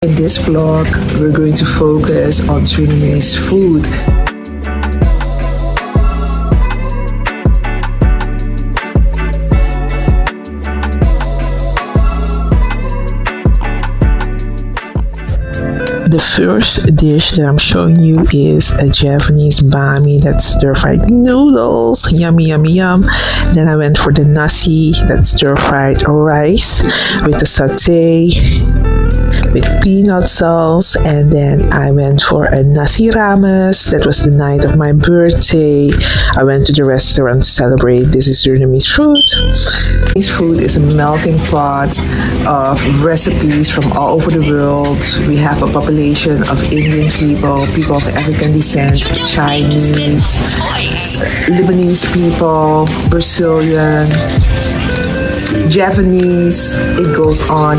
In this vlog, we're going to focus on Surinamese food. The first dish that I'm showing you is a Japanese bami, that's stir-fried noodles. Yummy, yummy, yum. Then I went for the nasi, that's stir-fried rice with the satay with peanut sauce, and then I went for a nasi rames. That was the night of my birthday. I went to the restaurant to celebrate. This is Surinamese food. This food is a melting pot of recipes from all over the world. We have a population of Indian people, people of African descent, Chinese, Lebanese people, Brazilian, Japanese. It goes on,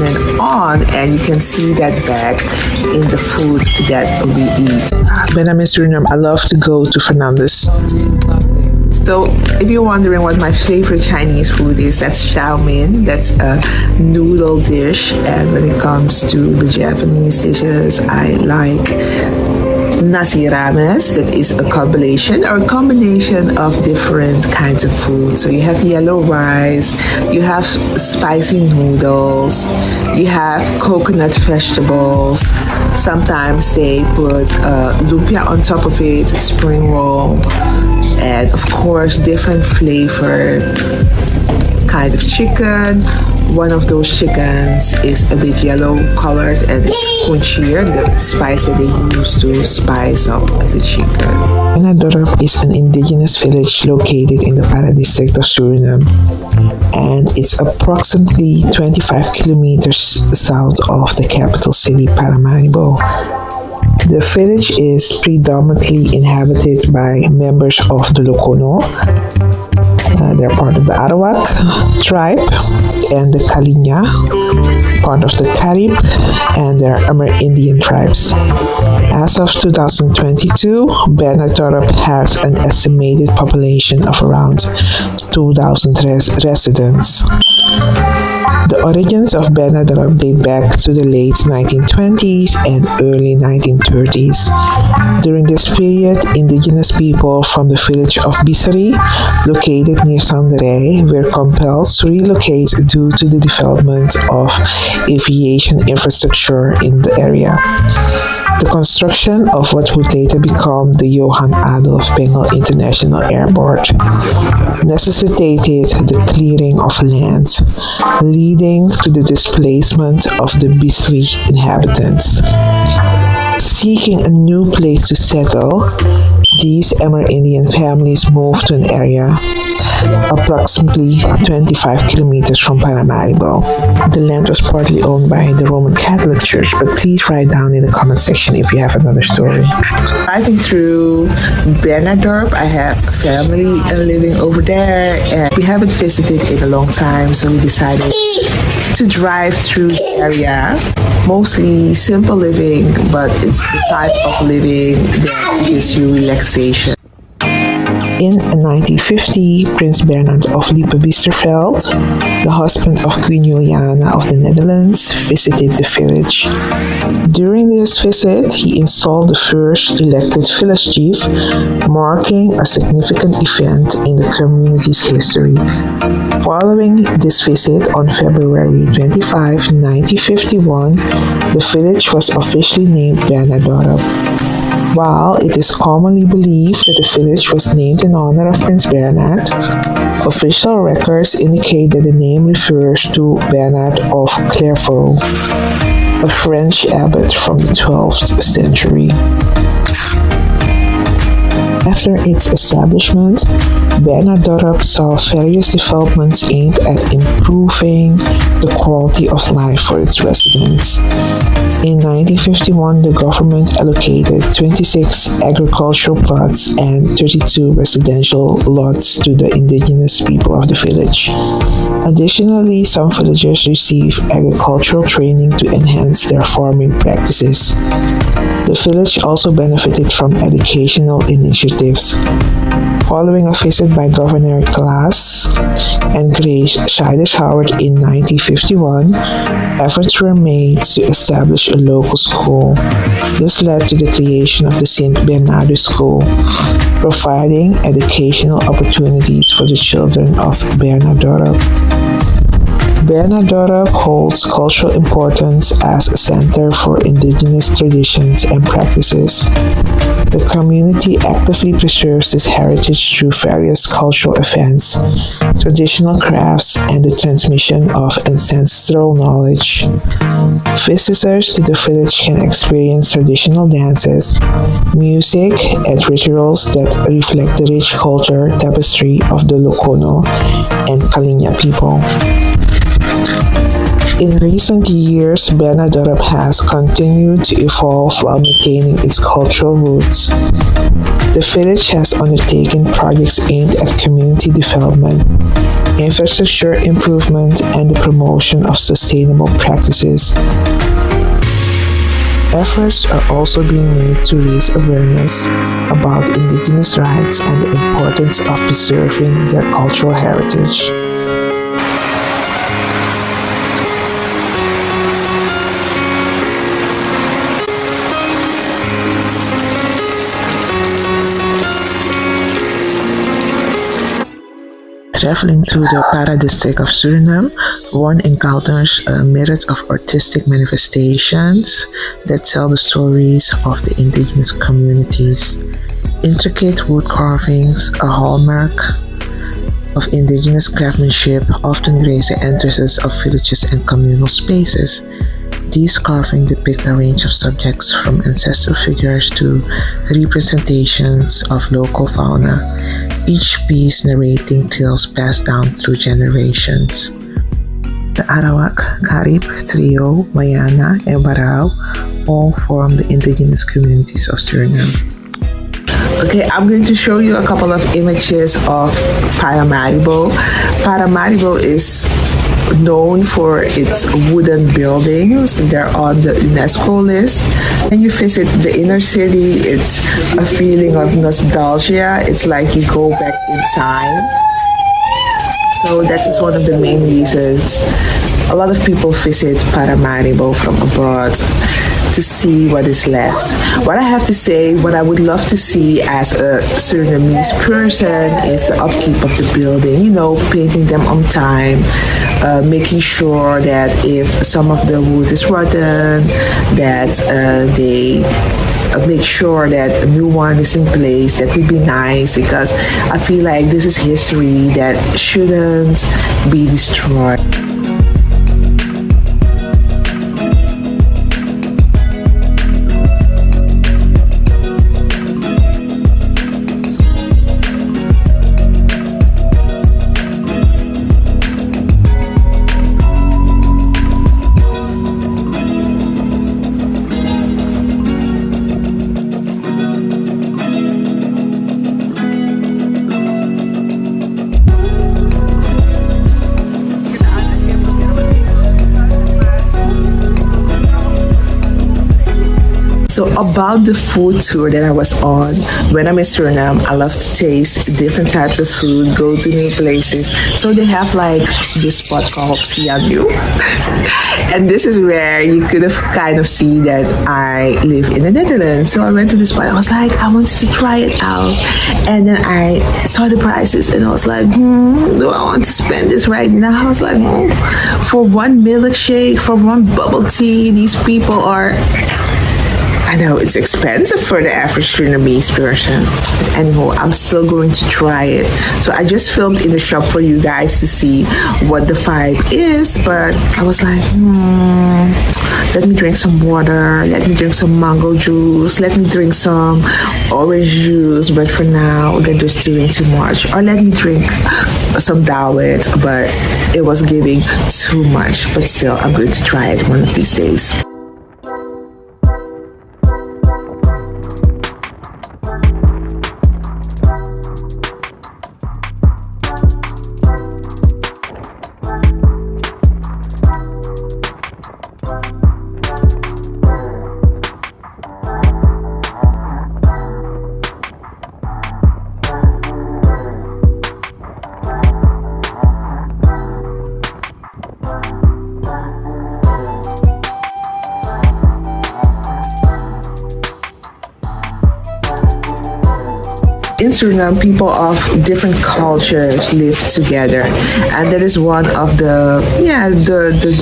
and you can see that back in the food that we eat. When I'm in Suriname, I love to go to Fernandes. So if you're wondering what my favorite Chinese food is, that's chow mein. That's a noodle dish. And when it comes to the Japanese dishes, I like nasi rames. That is a combination of different kinds of food. So you have yellow rice, you have spicy noodles, you have coconut vegetables. Sometimes they put lumpia on top of it, spring roll, and of course different flavor kind of chicken. One of those chickens is a bit yellow colored and it's kunchir, the spice that they use to spice up the chicken. Bernarddorp is an indigenous village located in the Para district of Suriname, and it's approximately 25 kilometers south of the capital city, Paramaribo. The village is predominantly inhabited by members of the Lokono. They're part of the Arawak tribe and the Kalinya, part of the Carib, and their Amerindian tribes. As of 2022, Bernarddorp has an estimated population of around 2,000 residents. The origins of Bernarddorp date back to the late 1920s and early 1930s. During this period, indigenous people from the village of Bisari, located near Sandere, were compelled to relocate due to the development of aviation infrastructure in the area. The construction of what would later become the Johan Adolf Bengel International Airport necessitated the clearing of land, leading to the displacement of the Bisri inhabitants. Seeking a new place to settle, these Amerindian families moved to an area approximately 25 kilometers from Paramaribo. The land was partly owned by the Roman Catholic Church, but please write down in the comment section if you have another story. Driving through Bernarddorp, I have family living over there, and we haven't visited in a long time, so we decided to drive through the area. Mostly simple living, but it's the type of living that gives you relaxation. In 1950, Prince Bernhard of Lippe-Biesterveld, the husband of Queen Juliana of the Netherlands, visited the village. During this visit, he installed the first elected village chief, marking a significant event in the community's history. Following this visit on February 25, 1951, the village was officially named Bernarddorp. While it is commonly believed that the village was named in honor of Prince Bernhard, official records indicate that the name refers to Bernard of Clairvaux, a French abbot from the 12th century. After its establishment, Bernarddorp saw various developments aimed at improving the quality of life for its residents. In 1951, the government allocated 26 agricultural plots and 32 residential lots to the indigenous people of the village. Additionally, some villagers received agricultural training to enhance their farming practices. The village also benefited from educational initiatives. Following a visit by Governor Glass and Grace Scheides Howard in 1951, efforts were made to establish a local school. This led to the creation of the St. Bernarddorp School, providing educational opportunities for the children of Bernarddorp. Bernarddorp holds cultural importance as a center for indigenous traditions and practices. The community actively preserves this heritage through various cultural events, traditional crafts, and the transmission of ancestral knowledge. Visitors to the village can experience traditional dances, music, and rituals that reflect the rich culture tapestry of the Lokono and Kalinya people. In recent years, Bernarddorp has continued to evolve while maintaining its cultural roots. The village has undertaken projects aimed at community development, infrastructure improvement, and the promotion of sustainable practices. Efforts are also being made to raise awareness about indigenous rights and the importance of preserving their cultural heritage. Traveling through the Para district of Suriname, one encounters a myriad of artistic manifestations that tell the stories of the indigenous communities. Intricate wood carvings, a hallmark of indigenous craftsmanship, often grace the entrances of villages and communal spaces. These carvings depict a range of subjects from ancestral figures to representations of local fauna, each piece narrating tales passed down through generations. The Arawak, Karib, Trio, Mayana, and Barao all form the indigenous communities of Suriname. Okay, I'm going to show you a couple of images of Paramaribo. Paramaribo is known for its wooden buildings. They're on the UNESCO list. When you visit the inner city, it's a feeling of nostalgia. It's like you go back in time. So that is one of the main reasons a lot of people visit Paramaribo from abroad, to see what is left. What I have to say, what I would love to see as a Surinamese person is the upkeep of the building, you know, painting them on time, making sure that if some of the wood is rotten, that they make sure that a new one is in place. That would be nice, because I feel like this is history that shouldn't be destroyed. So about the food tour that I was on, when I'm in Suriname, I love to taste different types of food, go to new places. So they have like this spot called Siamu. And this is where you could have kind of seen that I live in the Netherlands. So I went to this spot, I was like, I wanted to try it out. And then I saw the prices and I was like, do I want to spend this right now? I was like, for one milkshake, for one bubble tea, these people are... I know it's expensive for the average Surinamese person. But anyway, I'm still going to try it. So I just filmed in the shop for you guys to see what the vibe is. But I was like, let me drink some water. Let me drink some mango juice. Let me drink some orange juice. But for now, they're just doing too much. Or let me drink some dawet. But it was giving too much. But still, I'm going to try it one of these days. In Suriname, people of different cultures live together, and that is one of the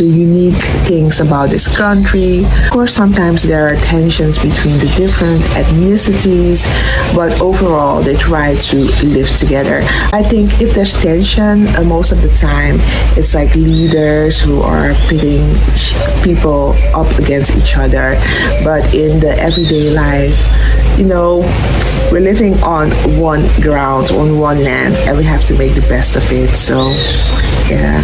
unique things about this country. Of course, sometimes there are tensions between the different ethnicities, but overall they try to live together. I think if there's tension, most of the time it's like leaders who are pitting people up against each other. But in the everyday life, we're living on one ground, on one land, and we have to make the best of it. So, yeah,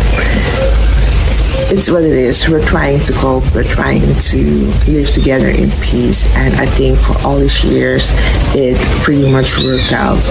it's what it is. We're trying to cope. We're trying to live together in peace. And I think for all these years, it pretty much worked out.